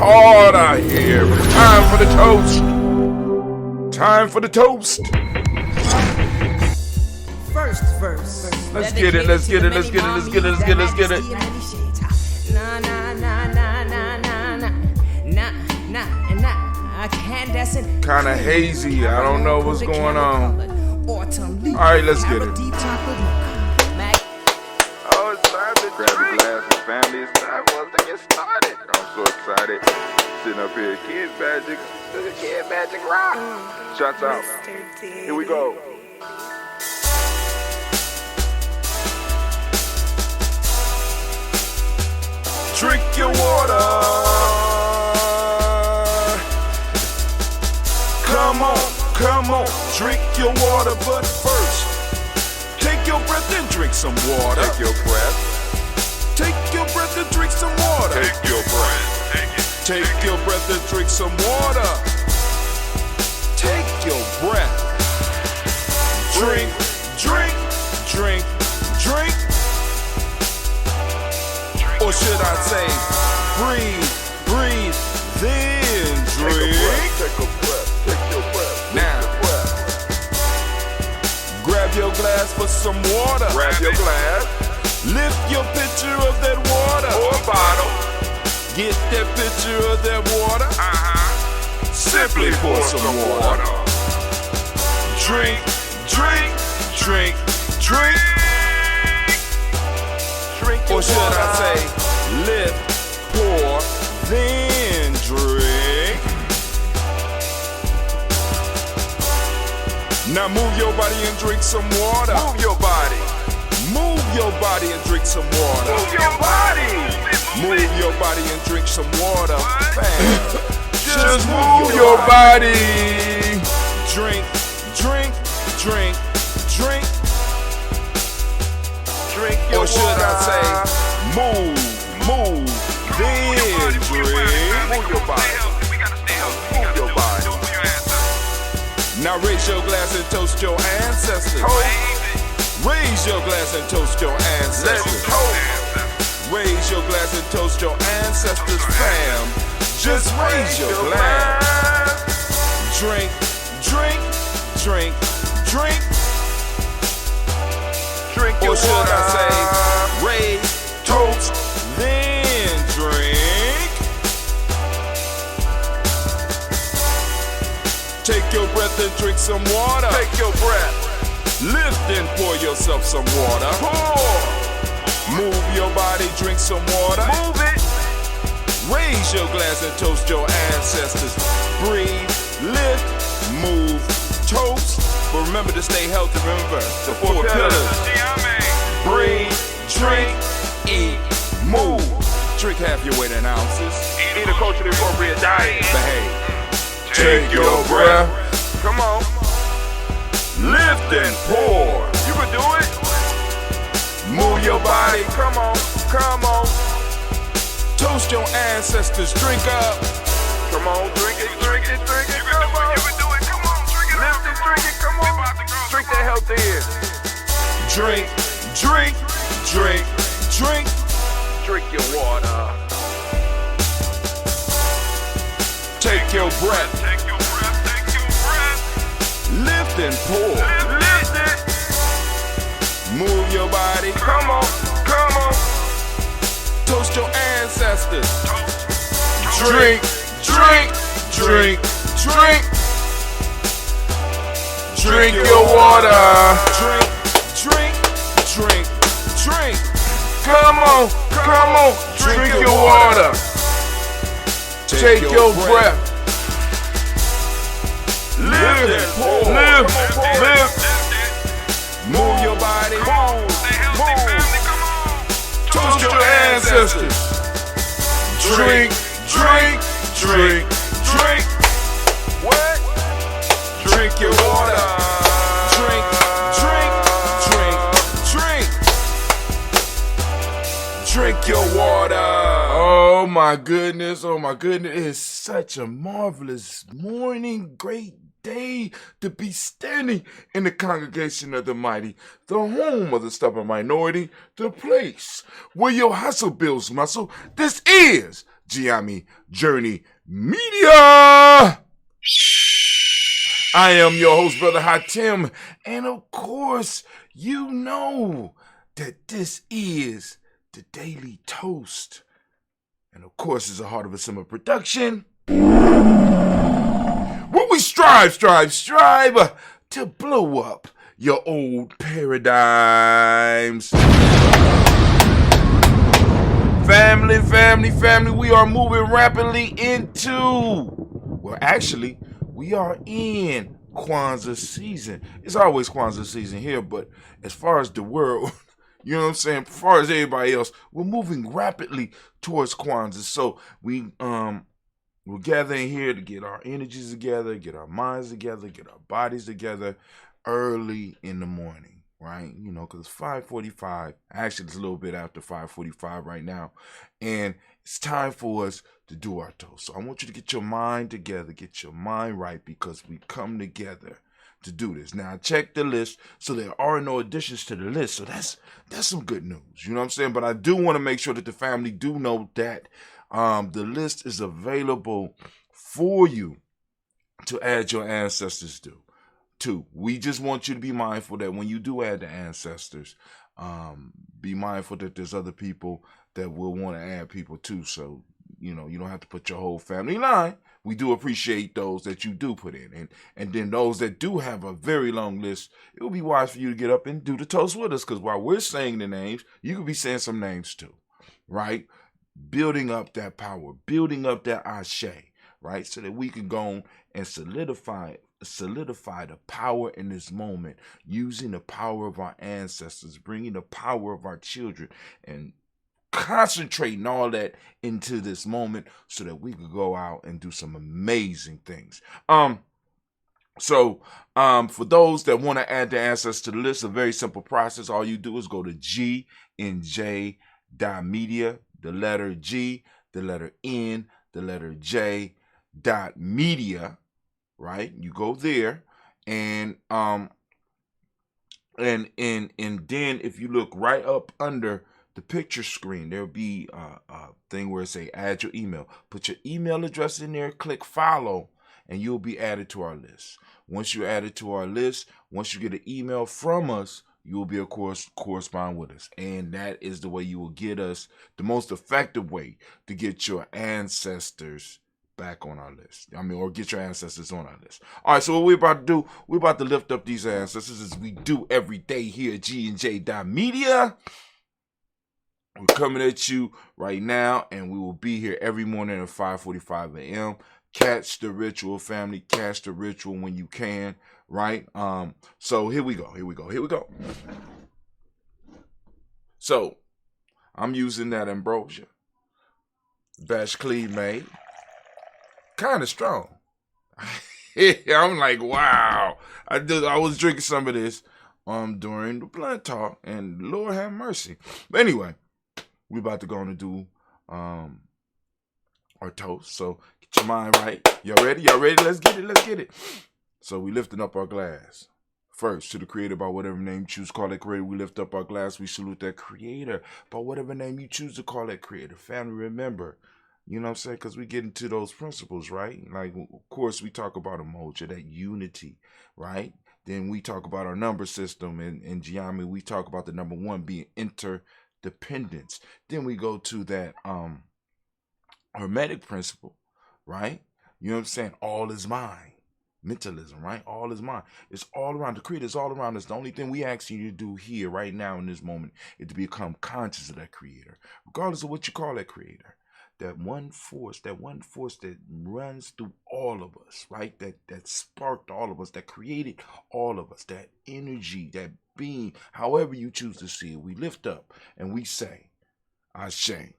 order here. Time for the toast. Time for the toast. First verse. Let's get it. Let's get it. Let's get it. Let's get it. Let's get it. Let's get it. Nah, nah, nah, nah, nah, nah, nah, nah, nah. I can't. That's it. Kind of hazy. I don't know what's going on. All right, let's get it. Oh, it's time to grab a glass of family. It's time for us to get started. I'm so excited. Sitting up here, Kid Magic. Kid Magic Rock. Shots out. Here we go. Drink your water. Come on, drink your water. But first, take your breath and drink some water. Take your breath. Take your breath and drink some water. Take your breath. Take your breath and drink some water. Take your breath. Drink, drink, drink, drink. Or should I say, breathe, breathe, then drink. Take a breath. Take your breath. Now, grab your glass for some water. Grab your glass. Lift your pitcher of that water. Or a bottle. Get that pitcher of that water. Simply pour some water. Drink, drink, drink, drink. Drink your Or should water. I say, lift, pour, then drink. Now move your body and drink some water. Move your body. Move your body and drink some water. Move your body. Move your body and drink some water. Bam. Just move your body. Drink, drink, drink, drink. Drink your Or should water. I say, move, then drink. Move your body. Move your body. Now raise your glass and toast your ancestors. Raise your glass and toast your Let's ancestors. toast. Raise your glass and toast your ancestors, fam. Just raise your glass. Drink, drink, drink, drink. Drink your Or should water. I say, raise, toast, then drink. Take your breath and drink some water. Take your breath. Lift and pour yourself some water. Pour. Move your body, drink some water. Move it. Raise your glass and toast your ancestors. Breathe, lift, move, toast. But remember to stay healthy. Remember the four pillars. Breathe, drink, eat, move. Drink half your weight in ounces. Eat a culturally appropriate diet. Behave. Take your breath. Come on. Lift and pour. You can do it. Move your body. Come on. Come on. Toast your ancestors. Drink up. Come on. Drink it. Drink it. Drink it. Come on. You can do it. Come on. Drink it. Lift it. Drink it. Come on. Drink that health in. Drink, drink, drink, drink. Drink your water. Take your breath. Take your breath. Take your breath. Lift and pour. Lift it. Move your body. Come on. Come on. Toast your ancestors. Drink, drink, drink, drink. Drink your water. Drink, drink, drink, drink. Come on. Come on. Drink your water. Take your breath. Lift and pour. Lift. Move your body. Move. Toast your ancestors. Drink, drink, drink, drink. What? Drink your water. Drink, drink, drink, drink. Drink your water. Oh my goodness, oh my goodness. It's such a marvelous morning, great day to be standing in the congregation of the mighty, the home of the stubborn minority, the place where your hustle builds muscle. This is Gye-Nyame Journey Media. I am your host, Brother Hatim, and of course, you know that this is the Daily Toast. And of course, it's a Heart of a Summer production. Where we strive to blow up your old paradigms. Family, we are moving rapidly we are in Kwanzaa season. It's always Kwanzaa season here, but as far as the world, you know what I'm saying, as far as everybody else, we're moving rapidly towards Kwanzaa. So we're gathering here to get our energies together, get our minds together, get our bodies together early in the morning, right? You know, because it's 5:45. Actually, it's a little bit after 5:45 right now. And it's time for us to do our toast. So I want you to get your mind together, get your mind right, because we come together to do this. Now, I checked the list, so there are no additions to the list. So that's some good news. You know what I'm saying? But I do want to make sure that the family do know that the list is available for you to add your ancestors to. We just want you to be mindful that when you do add the ancestors, be mindful that there's other people that will want to add people too. So, you know, you don't have to put your whole family line. We do appreciate those that you do put in. And then those that do have a very long list, it would be wise for you to get up and do the toast with us, because while we're saying the names, you could be saying some names too, right? Building up that power, building up that ashe, right? So that we can go and solidify the power in this moment, using the power of our ancestors, bringing the power of our children, and concentrating all that into this moment so that we could go out and do some amazing things. So for those that want to add the ancestors to the list, a very simple process. All you do is go to Gye-Nyame.media, the letter G, the letter N, the letter J, .media, right? You go there, and then if you look right up under the picture screen, there'll be a thing where it say add your email. Put your email address in there, click follow, and you'll be added to our list. Once you're added to our list, once you get an email from us, you will be, of course, correspond with us. And that is the way you will get us, the most effective way to get your ancestors back on our list. Or get your ancestors on our list. All right, so what we're about to do, we're about to lift up these ancestors as we do every day here at G&J.media. We're coming at you right now, and we will be here every morning at 5:45 a.m. Catch the ritual, family. Catch the ritual when you can, right? So here we go. So I'm using that ambrosia. Bash Cleve made. Kind of strong. I'm like, wow. I was drinking some of this during the blunt talk, and Lord have mercy. But anyway, we're about to go on and do our toast. So get your mind right. Y'all ready? Let's get it. So we lifting up our glass. First, to the creator, by whatever name you choose to call that creator. We lift up our glass. We salute that creator by whatever name you choose to call that creator. Family, remember, you know what I'm saying? Because we get into those principles, right? Like, of course, we talk about emoji, that unity, right? Then we talk about our number system. In Gye-Nyame, we talk about the number one being interdependence. Then we go to that Hermetic principle, right? You know what I'm saying? All is mine. Mentalism, right? All is mine. It's all around. The creator is all around us. The only thing we ask you to do here, right now, in this moment, is to become conscious of that creator, regardless of what you call that creator. That one force that runs through all of us, right? That sparked all of us, that created all of us, that energy, that being, however you choose to see it, we lift up and we say, Ashe.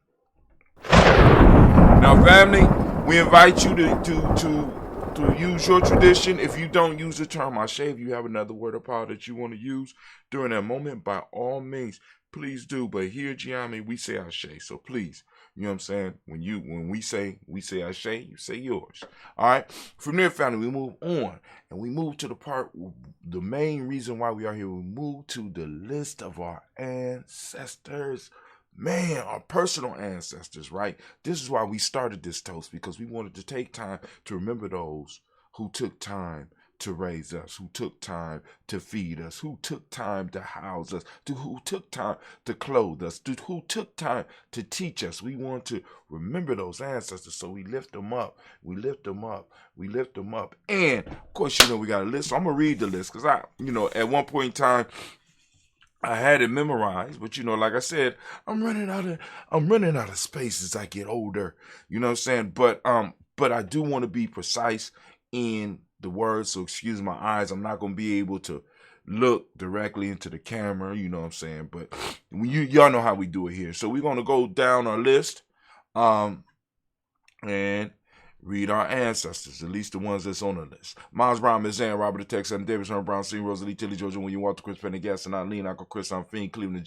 Now, family, we invite you to use your tradition. If you don't use the term Ashe, if you have another word or power that you want to use during that moment, by all means, please do. But here at Gye-Nyame, we say Ashe. So please, you know what I'm saying? When we say Ashe, you say yours. All right. From there, family, we move on, and we move to the part, the main reason why we are here. We move to the list of our ancestors. man, our personal ancestors, right? This is why we started this toast, because we wanted to take time to remember those who took time to raise us, who took time to feed us, who took time to house us, who took time to clothe us, who took time to teach us. We want to remember those ancestors, so we lift them up. We lift them up. We lift them up. And, of course, we got a list. So I'm going to read the list because at one point in time, I had it memorized, but like I said, I'm running out of space as I get older. You know what I'm saying? But I do want to be precise in the words, so excuse my eyes. I'm not gonna be able to look directly into the camera, you know what I'm saying? But y'all know how we do it here. So we're gonna go down our list, and read our ancestors, at least the ones that's on the list. Miles Brown, Miss Ann, Robert the Tex, Adam Davis, Herman Brown, C. Rosalie, Tilly, Georgia, William Walter, Chris Pendergast, and Lean, Uncle Chris, I'm Fiend, Cleveland,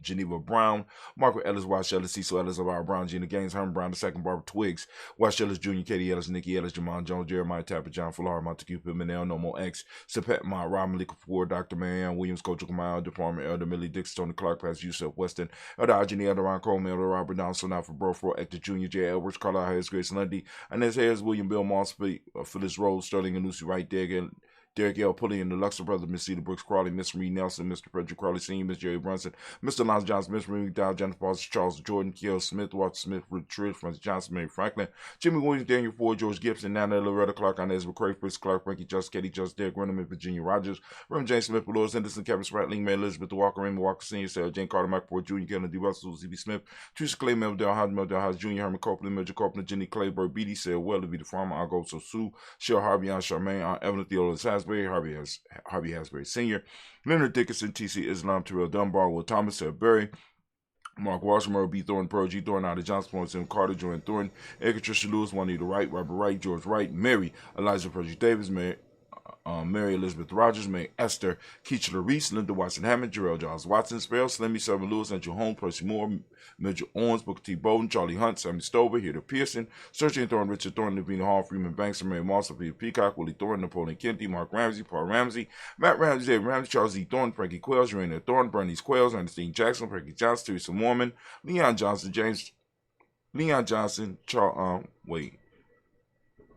Geneva Brown, Margaret Ellis, Wash Ellis, Cecil Ellis, Elvira Brown, Gina Gaines, Herman Brown II, Barbara Twiggs, Wash Ellis Jr., Katie Ellis, Nikki Ellis, Jamon Jones, Jeremiah Tapper, John Fuller, Montague Pittman, No More X, Sepet Mott, Rob Malika Kapoor, Dr. Marianne Williams, Coach Kamal, Department, Elder Millie Dix, Tony Clark, Pastor Yusuf Weston, Elder Ajani, Elder Ron Coleman, Elder Robert Donaldson, now for Burford, Hector Jr., J. Edwards, Carlisle Harris, Grace Lundy, Inez Harris, William Bill Moss, Phyllis Rose, Sterling and Lucy Wright, Derek L. Pulley and the Luxor Brothers, Miss Cedar Brooks Crawley, Miss Marie Nelson, Mr. Frederick Crawley Sr., Miss Jerry Brunson, Mr. Lance Johnson, Miss Marie McDowell, Jennifer Foster, Charles Jordan, Kiel Smith, Walter Smith, Ruth Trish, Francis Johnson, Mary Franklin, Jimmy Williams, Daniel Ford, George Gibson, Nana Loretta Clark, Inez McCray, Fritz Clark, Frankie Just, Katie Just, Derek Renneman, Virginia Rogers, Reverend James Smith, Dolores Henderson, Kevin Spratling, Mary Elizabeth Walker, Raymond Walker Sr., Sarah Jane Carter, Mike Ford Jr., Kevin D. Russell, Z.B. Smith, Teresa Clay, Meldell House Jr., Herman Copeland, Major Copeland, Jenny Clayburg, Beatty, Sarah Weatherby, the farmer, Argo Sue, Cheryl Harvey, Aunt Charmaine, Aunt Evelyn Theodore Hasbury, Harvey Hasbury Sr., Leonard Dickinson, T.C. Islam, Terrell Dunbar, Will Thomas, Sarah Berry, Mark Washington, B. Thornton, Pearl G. Thornton, Ida Johnson, Florence M. Carter, Joanne Thornton, Edgar Trisha Lewis, Juanita Wright, Robert Wright, George Wright, Mary, Eliza Percy Davis, Mary Elizabeth Rogers, May Esther, Keachler Reese, Linda Watson Hammond, Jarrell Giles Watson, Sparrow, Slimmy, Servant Lewis, Andrew Holmes, Percy Moore, Mitchell Owens, Booker T. Bowden, Charlie Hunt, Sammy Stover, Heather Pearson, Sergeant Thorne, Richard Thorne, Navina Hall, Freeman Banks, Mary Moss, Peter Peacock, Willie Thorne, Napoleon Kennedy, Mark Ramsey, Paul Ramsey, Matt Ramsey, Dave Ramsey, Charles E. Thorne, Frankie Quells, Raina Thorne, Bernice Quells, Ernestine Jackson, Frankie Johnson, Teresa Mormon, Leon Johnson,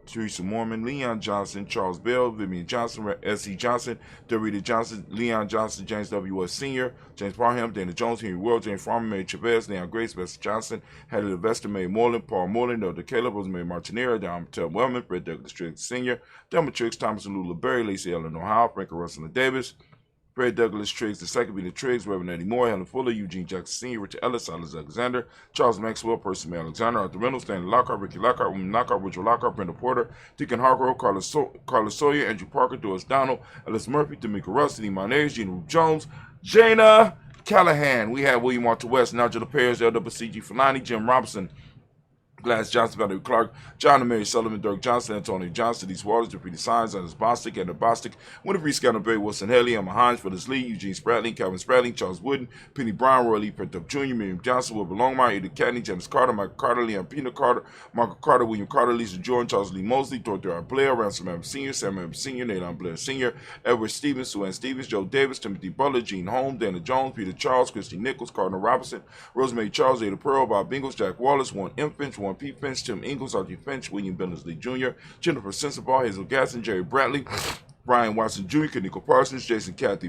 Teresa Mormon, Leon Johnson, Charles Bell, Vivian Johnson, S.C. Johnson, Dorita Johnson, Leon Johnson, James W. S. Sr., James Parham, Dana Jones, Henry World, James Farmer, Mary Chavez, Leon Grace, Bester Johnson, Hattie Levester, Mary Moreland, Paul Moreland, Elder Caleb, Rosemary Martinera, Don Tel Wellman, Fred Douglas Triggs Sr., Delma Triggs, Thomas and Lula Berry, Lacey Ellen O'Hara, Frank Russell Davis, Fred Douglas Triggs, the second Peter Triggs, Reverend Eddie Moore, Helen Fuller, Eugene Jackson Sr., Richard Ellis, Silas Alexander, Charles Maxwell, Percy May Alexander, Arthur Reynolds, Stanley Lockhart, Ricky Lockhart, William Lockhart, Richard Lockhart, Brenda Porter, Deacon Hargrove, Carlos Sawyer, Andrew Parker, Doris Donald, Ellis Murphy, Tamika Russ, Lee Monez, Gina Ruth Jones, Jana Callahan. We have William Walter West, Nigel Perez, LWCG Fulani, Jim Robinson, Glass Johnson, Valerie Clark, John and Mary Sullivan, Dirk Johnson, Antonio Johnson, These Waters, Deputy Signs, Anders Bostic, Anna Bostic, Winifred Scanner, Barry Wilson Haley, Emma Hines, Phyllis Lee, Eugene Spratling, Calvin Spratling, Charles Wooden, Penny Brown, Roy Lee Pintup Jr., Miriam Johnson, Wilbur Longmire, Edith Cadney, James Carter, Michael Carter, Leon Pina Carter, Michael Carter, William Carter, Lisa Jordan, Charles Lee Mosley, Dorothy R. Blair, Ransom M. Sr., Sam M. Sr., Nathan Blair Sr., Edward Stevens, Sue Ann Stevens, Joe Davis, Timothy Butler, Gene Holmes, Dana Jones, Peter Charles, Christy Nichols, Cardinal Robinson, Rosemary Charles, Ada Pearl, Bob Bingles, Jack Wallace, Warren M. Finch, Warren P. Finch, Tim Ingalls, Archie Finch, William Billingsley Jr., Jennifer Sensabaugh, Hazel Gasson, Jerry Bradley, Brian Watson Jr., Kaniko Parsons, Jason Kathy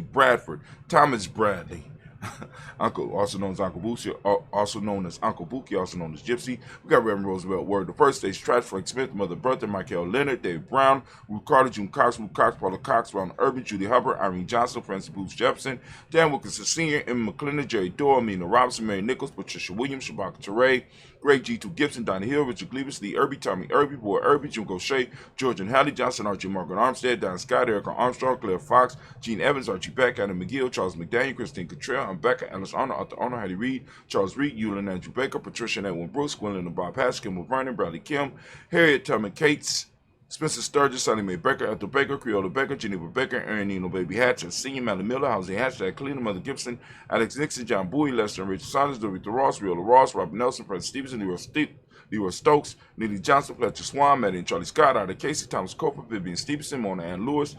Bradford, Thomas Bradley, Uncle, also known as Uncle Buki, also known as Uncle Buki, also known as Gypsy. We got Reverend Roosevelt Word, the First Stage Trash, Frank Smith, Mother Bertha, Michael Leonard, Dave Brown, Ruth Carter, June Cox, Ruth Cox, Paula Cox, Ron Urban, Judy Hubbard, Irene Johnson, Francis Booth Jefferson, Dan Wilkinson Sr., Emma McClendon, Jerry Dorr, Mina Robinson, Mary Nichols, Patricia Williams, Shabaka Teray, Greg G2 Gibson, Donnie Hill, Richard Gleavis, Lee Irby, Tommy Irby, Boy Irby, Jim Gaucher, George and Hallie Johnson, Archie Margaret Armstead, Don Scott, Erica Armstrong, Claire Fox, Gene Evans, Archie Beck, Adam McGill, Charles McDaniel, Christine Cottrell, Becca, Alice Honor, Arthur Honor, Hattie Reed, Charles Reed, Eulin Andrew Baker, Patricia and Edwin Bruce, Gwendolyn and Bob Hatch, Kim Vernon, Bradley Kim, Harriet Tubman Cates, Spencer Sturgis, Sally Mae Baker, Ethel Baker, Creola Baker, Geneva Baker, Aaron Nino Baby Hatch, Senior Mally Miller, Jose Hatch, Jack Cleveland, Mother Gibson, Alex Nixon, John Bowie, Lester and Richard Saunders, Dorita Ross, Riola Ross, Robert Nelson, Fred Stevenson, Leroy Stokes, Neely Johnson, Fletcher Swan, Maddie and Charlie Scott, Ida Casey, Thomas Coper, Vivian Stevenson, Mona Ann Lewis,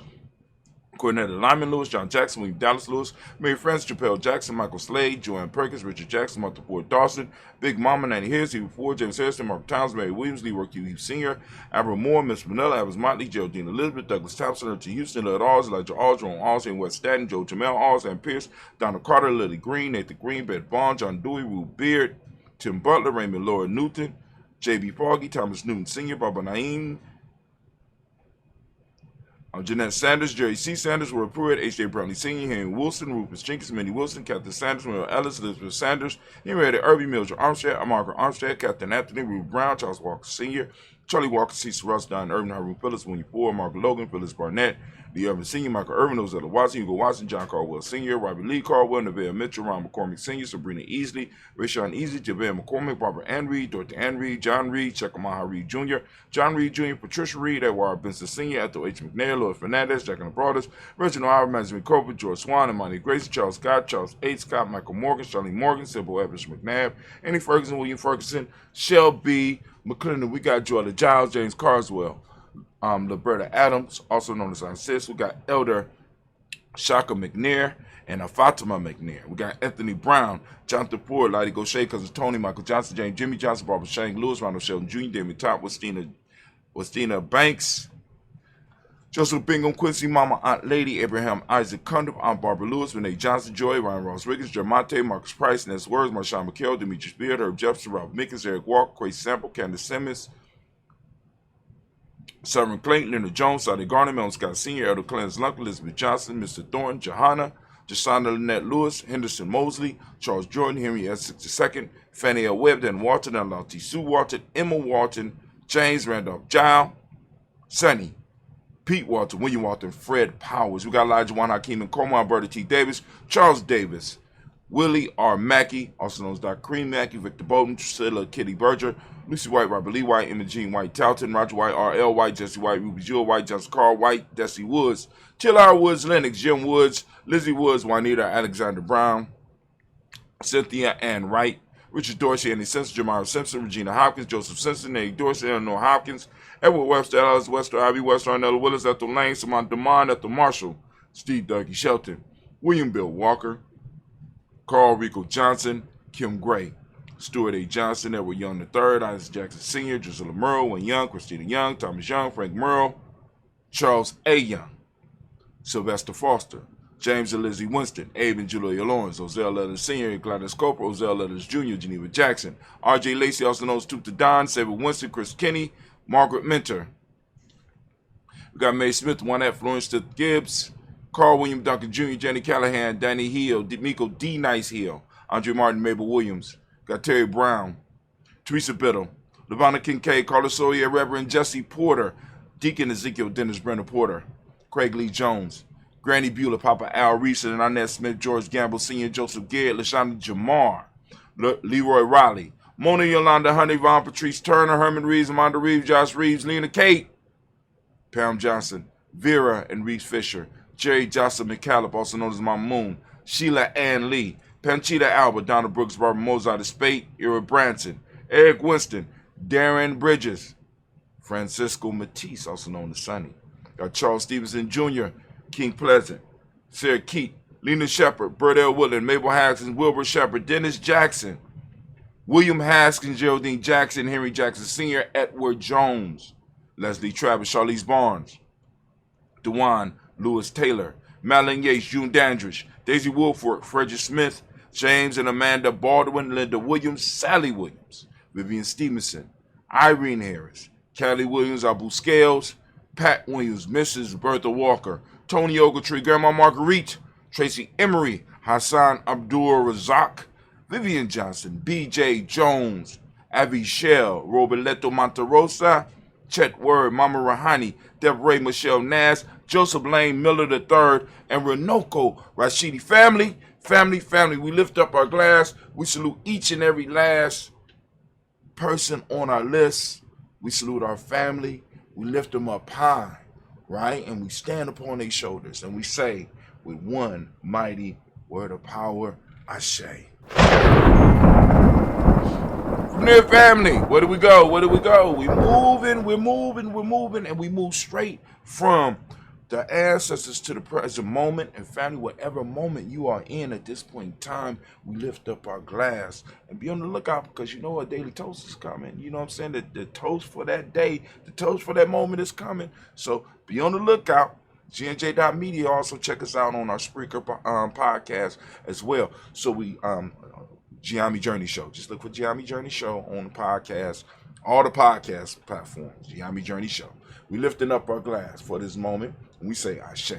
Cornetta Lyman Lewis, John Jackson, William Dallas Lewis, Mary Frances, Chappelle Jackson, Michael Slade, Joanne Perkins, Richard Jackson, Martha Ford Dawson, Big Mama, Nanny Harris, Steve Ford, James Harrison, Mark Towns, Mary Williams, Leroy Q. Hughes Sr., Abra Moore, Miss Manila, Evans Motley, Geraldine Elizabeth, Douglas Thompson, Richard Houston, Lord Alls, Elijah Alls, Jerome Alls, and West Staten, Joe Jamel Alls, Ann Pierce, Donald Carter, Lily Green, Nathan Green, Beth Bond, John Dewey, Ruth Beard, Tim Butler, Raymond Laura Newton, J.B. Foggy, Thomas Newton Sr., Baba Naeem, Jeanette Sanders, Jerry C. Sanders, Roy Pruitt, H.J. Brownlee Sr., Henry Wilson, Rufus Jenkins, Minnie Wilson, Captain Sanders, Will Ellis, Elizabeth Sanders, Henrietta Irby, Mildred Armstead, Margaret Armstead, Captain Anthony, Ruth Brown, Charles Walker Sr., Charlie Walker, Cecil Russ, Don Irvin, Haroon Phillips, William Ford, Margaret Logan, Phyllis Barnett, Lee Irvin Sr., Michael Irvin, Ozella Watson, Hugo Watson, John Caldwell Sr., Robert Lee Caldwell, Neville Mitchell, Ron McCormick Sr., Sabrina Easley, Rashawn Easley, JaVale McCormick, Barbara Ann Reed, Dorothy Ann Reed, John Reed, Chekamaha Reed Jr., John Reed Jr., Patricia Reed, Edward Benson Sr., Ethel H. McNair, Lloyd Fernandez, Jack and the Brothers, Reginald Howard, Benjamin Coper, George Swan, Imani Grayson, Charles Scott, Charles H. Scott, Michael Morgan, Charlie Morgan, Sybil Evans McNabb, Annie Ferguson, William Ferguson, Shelby McClendon. We got Joella Giles, James Carswell, Liberta Adams, also known as Aunt Sis. We got Elder Shaka McNair and Fatima McNair. We got Anthony Brown, Jonathan Ford, Lottie Gaucher, Cousin Tony, Michael Johnson, James Jimmy Johnson, Barbara Shank Lewis, Ronald Sheldon Jr., Damien Top, Westina Banks, Joseph Bingham, Quincy Mama, Aunt Lady, Abraham Isaac Cundiff, Aunt Barbara Lewis, Renee Johnson, Joy, Ryan Ross Riggins, Jermonte, Marcus Price, Ness Words, Marshawn McHale, Demetrius Beard, Herb Jefferson, Rob Mickens, Eric Walker, Quay Sample, Candace Simmons, Southern Clayton, Leonard Jones, Sadi Garner, Melon Scott Sr., Elder Clarence Lunk, Elizabeth Johnson, Mr. Thornton, Johanna, Jasana Lynette Lewis, Henderson Mosley, Charles Jordan, Henry S. II, Fannie L. Webb, Dan Walton, Alonti Sue Walton, Emma Walton, James Randolph Giles, Sonny, Pete Walton, William Walton, Fred Powers. We got Elijah Juan Hakeem and Coleman, Alberta T. Davis, Charles Davis, Willie R. Mackey, also known as Dr. Cream Mackey, Victor Bolton, Priscilla Kitty Berger, Lucy White, Robert Lee White, Emma Jean White, Talton, Roger White, R.L. White, Jesse White, Ruby Jewel White, Johnson Carl White, Desi Woods, Till Woods, Lennox, Jim Woods, Lizzie Woods, Juanita Alexander Brown, Cynthia Ann Wright, Richard Dorsey, Andy Simpson, Jamara Simpson, Regina Hopkins, Joseph Simpson, Eddie Dorsey, Eleanor Hopkins, Edward Webster, Alice Wester, Ivy Wester, Arnella Willis, Ethel Lane, Samantha Demond, Ethel Marshall, Steve Dougie Shelton, William Bill Walker, Carl Rico Johnson, Kim Gray, Stuart A. Johnson, Edward Young III, Isaac Jackson Sr., Drusilla Merle, Wayne Young, Christina Young, Thomas Young, Frank Merle, Charles A. Young, Sylvester Foster, James and Lizzie Winston, Abe and Julia Lawrence, Ozell Letters Sr., Gladys Coper, Ozell Letters Jr., Geneva Jackson, R.J. Lacey, also known as Toot the Don, Saber Winston, Chris Kinney, Margaret Minter. We got Mae Smith, Juanette Florence Gibbs, Carl William Duncan Jr., Jenny Callahan, Danny Hill, Miko D. Nice Hill, Andre Martin, Mabel Williams. Got Terry Brown, Teresa Biddle, Lavonna Kincaid, Carlos Sawyer, Reverend Jesse Porter, Deacon Ezekiel Dennis Brenner Porter, Craig Lee Jones, Granny Beulah, Papa Al Reese, and Annette Smith, George Gamble Sr., Joseph Garrett, LaShonda Jamar, Leroy Riley, Mona Yolanda, Honey Von, Patrice Turner, Herman Reeves, Amanda Reeves, Josh Reeves, Lena Kate, Pam Johnson, Vera and Reese Fisher, Jerry Jocelyn McCallop, also known as Mama Moon, Sheila Ann Lee, Panchita Alba, Donna Brooks, Barbara Mozart, Spate, Ira Branson, Eric Winston, Darren Bridges, Francisco Matisse, also known as Sonny. Got Charles Stevenson Jr., King Pleasant, Sarah Keat, Lena Shepard, Bert L. Woodland, Mabel Haskins, Wilbur Shepard, Dennis Jackson, William Haskins, Geraldine Jackson, Henry Jackson Sr., Edward Jones, Leslie Travis, Charlize Barnes, DeJuan Lewis Taylor, Madeline Yates, June Dandridge, Daisy Wolford, Frederick Smith, James and Amanda Baldwin, Linda Williams, Sally Williams, Vivian Stevenson, Irene Harris, Callie Williams, Abu Scales, Pat Williams, Mrs. Bertha Walker, Tony Ogletree, Grandma Marguerite, Tracy Emery, Hassan Abdul Razak, Vivian Johnson, B.J. Jones, Avi Shell, Roberto Monterosa, Chet Word, Mama Rahani, Deborah Michelle Nass, Joseph Lane Miller III, and Renoko Rashidi. Family, we lift up our glass. We salute each and every last person on our list. We salute our family. We lift them up high, right? And we stand upon their shoulders and we say with one mighty word of power, Ashe. From there, family, where do we go? We're moving, and we move straight from the ancestors to the present moment, and family, whatever moment you are in at this point in time, we lift up our glass and be on the lookout, because you know a daily toast is coming. You know what I'm saying? The toast for that day, the toast for that moment is coming. So be on the lookout. GNJ.media. Also check us out on our Spreaker podcast as well. So we Gye-Nyame Journey Show. Just look for Gye-Nyame Journey Show on the podcast, all the podcast platforms. Gye-Nyame Journey Show. We lifting up our glass for this moment, and we say Ashe.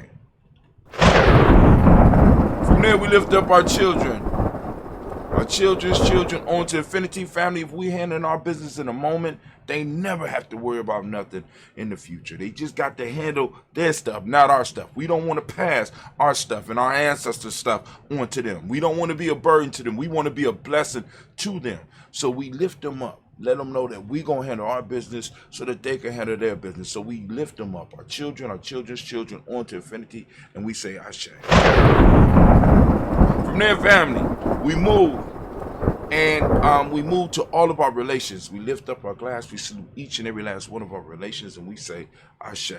From there, we lift up our children, our children's children, on to infinity. Family, if we handle our business in a moment, they never have to worry about nothing in the future. They just got to handle their stuff, not our stuff. We don't want to pass our stuff and our ancestors' stuff on to them. We don't want to be a burden to them. We want to be a blessing to them. So we lift them up. Let them know that we're going to handle our business so that they can handle their business. So we lift them up, our children, our children's children, on to infinity, and we say Ashe. From there, family, we move. And we move to all of our relations. We lift up our glass. We salute each and every last one of our relations, and we say Ashe.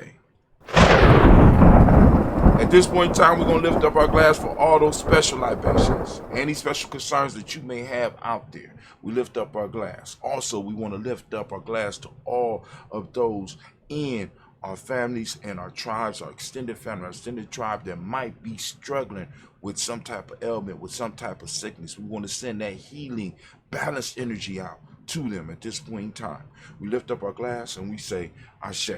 At this point in time, we're going to lift up our glass for all those special libations, any special concerns that you may have out there. We lift up our glass. Also, we want to lift up our glass to all of those in our families and our tribes, our extended family, our extended tribe that might be struggling with some type of ailment, with some type of sickness. We want to send that healing, balanced energy out to them at this point in time. We lift up our glass and we say Ashe.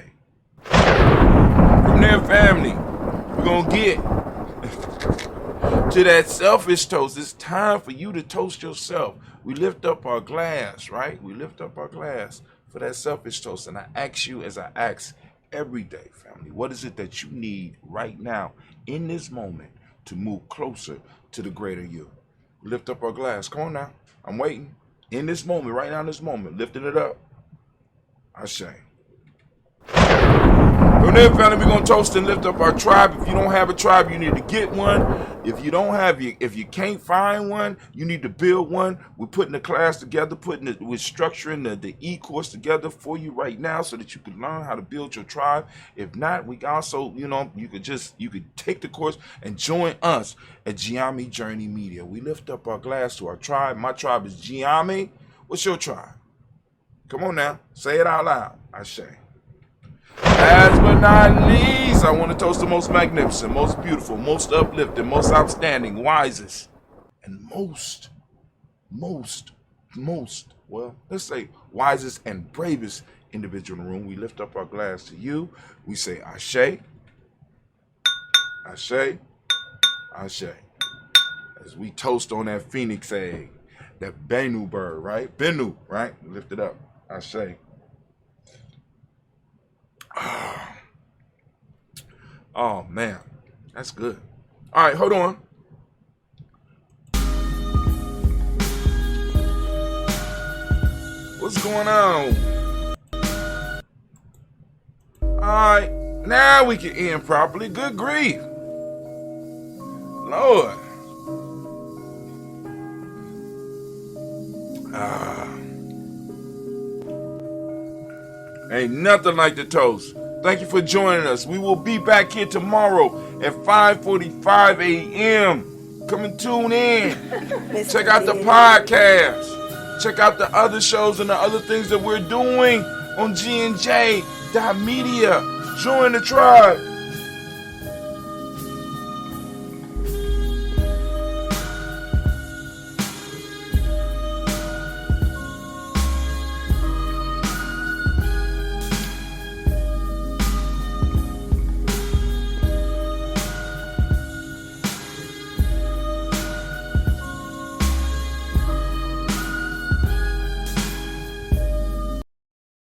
From there, family, we're going to get to that selfish toast. It's time for you to toast yourself. We lift up our glass, right? We lift up our glass for that selfish toast. And I ask you, as I ask every day, family, what is it that you need right now in this moment to move closer to the greater you? We lift up our glass. Come on now. I'm waiting. In this moment, right now in this moment, lifting it up. Ashe. From there, family, we're going to toast and lift up our tribe. If you don't have a tribe, you need to get one. If you can't find one, you need to build one. We're putting the class together, we're structuring the e-course together for you right now so that you can learn how to build your tribe. If not, we also, you could take the course and join us at Gye-Nyame Journey Media. We lift up our glass to our tribe. My tribe is Gye-Nyame. What's your tribe? Come on now. Say it out loud. Ashe. Last but not least, I want to toast the most magnificent, most beautiful, most uplifting, most outstanding, wisest, and most, well, let's say wisest and bravest individual in the room. We lift up our glass to you. We say Ashe, Ashe, Ashe. As we toast on that phoenix egg, that Bennu bird, right? Bennu, right? We lift it up. Ashe. Oh man, that's good. All right, hold on. What's going on? All right, now we can end properly. Good grief, Lord. Ain't nothing like the toast. Thank you for joining us. We will be back here tomorrow at 5:45 a.m. Come and tune in. Check out the podcast. Check out the other shows and the other things that we're doing on GNJ.media. Join the tribe.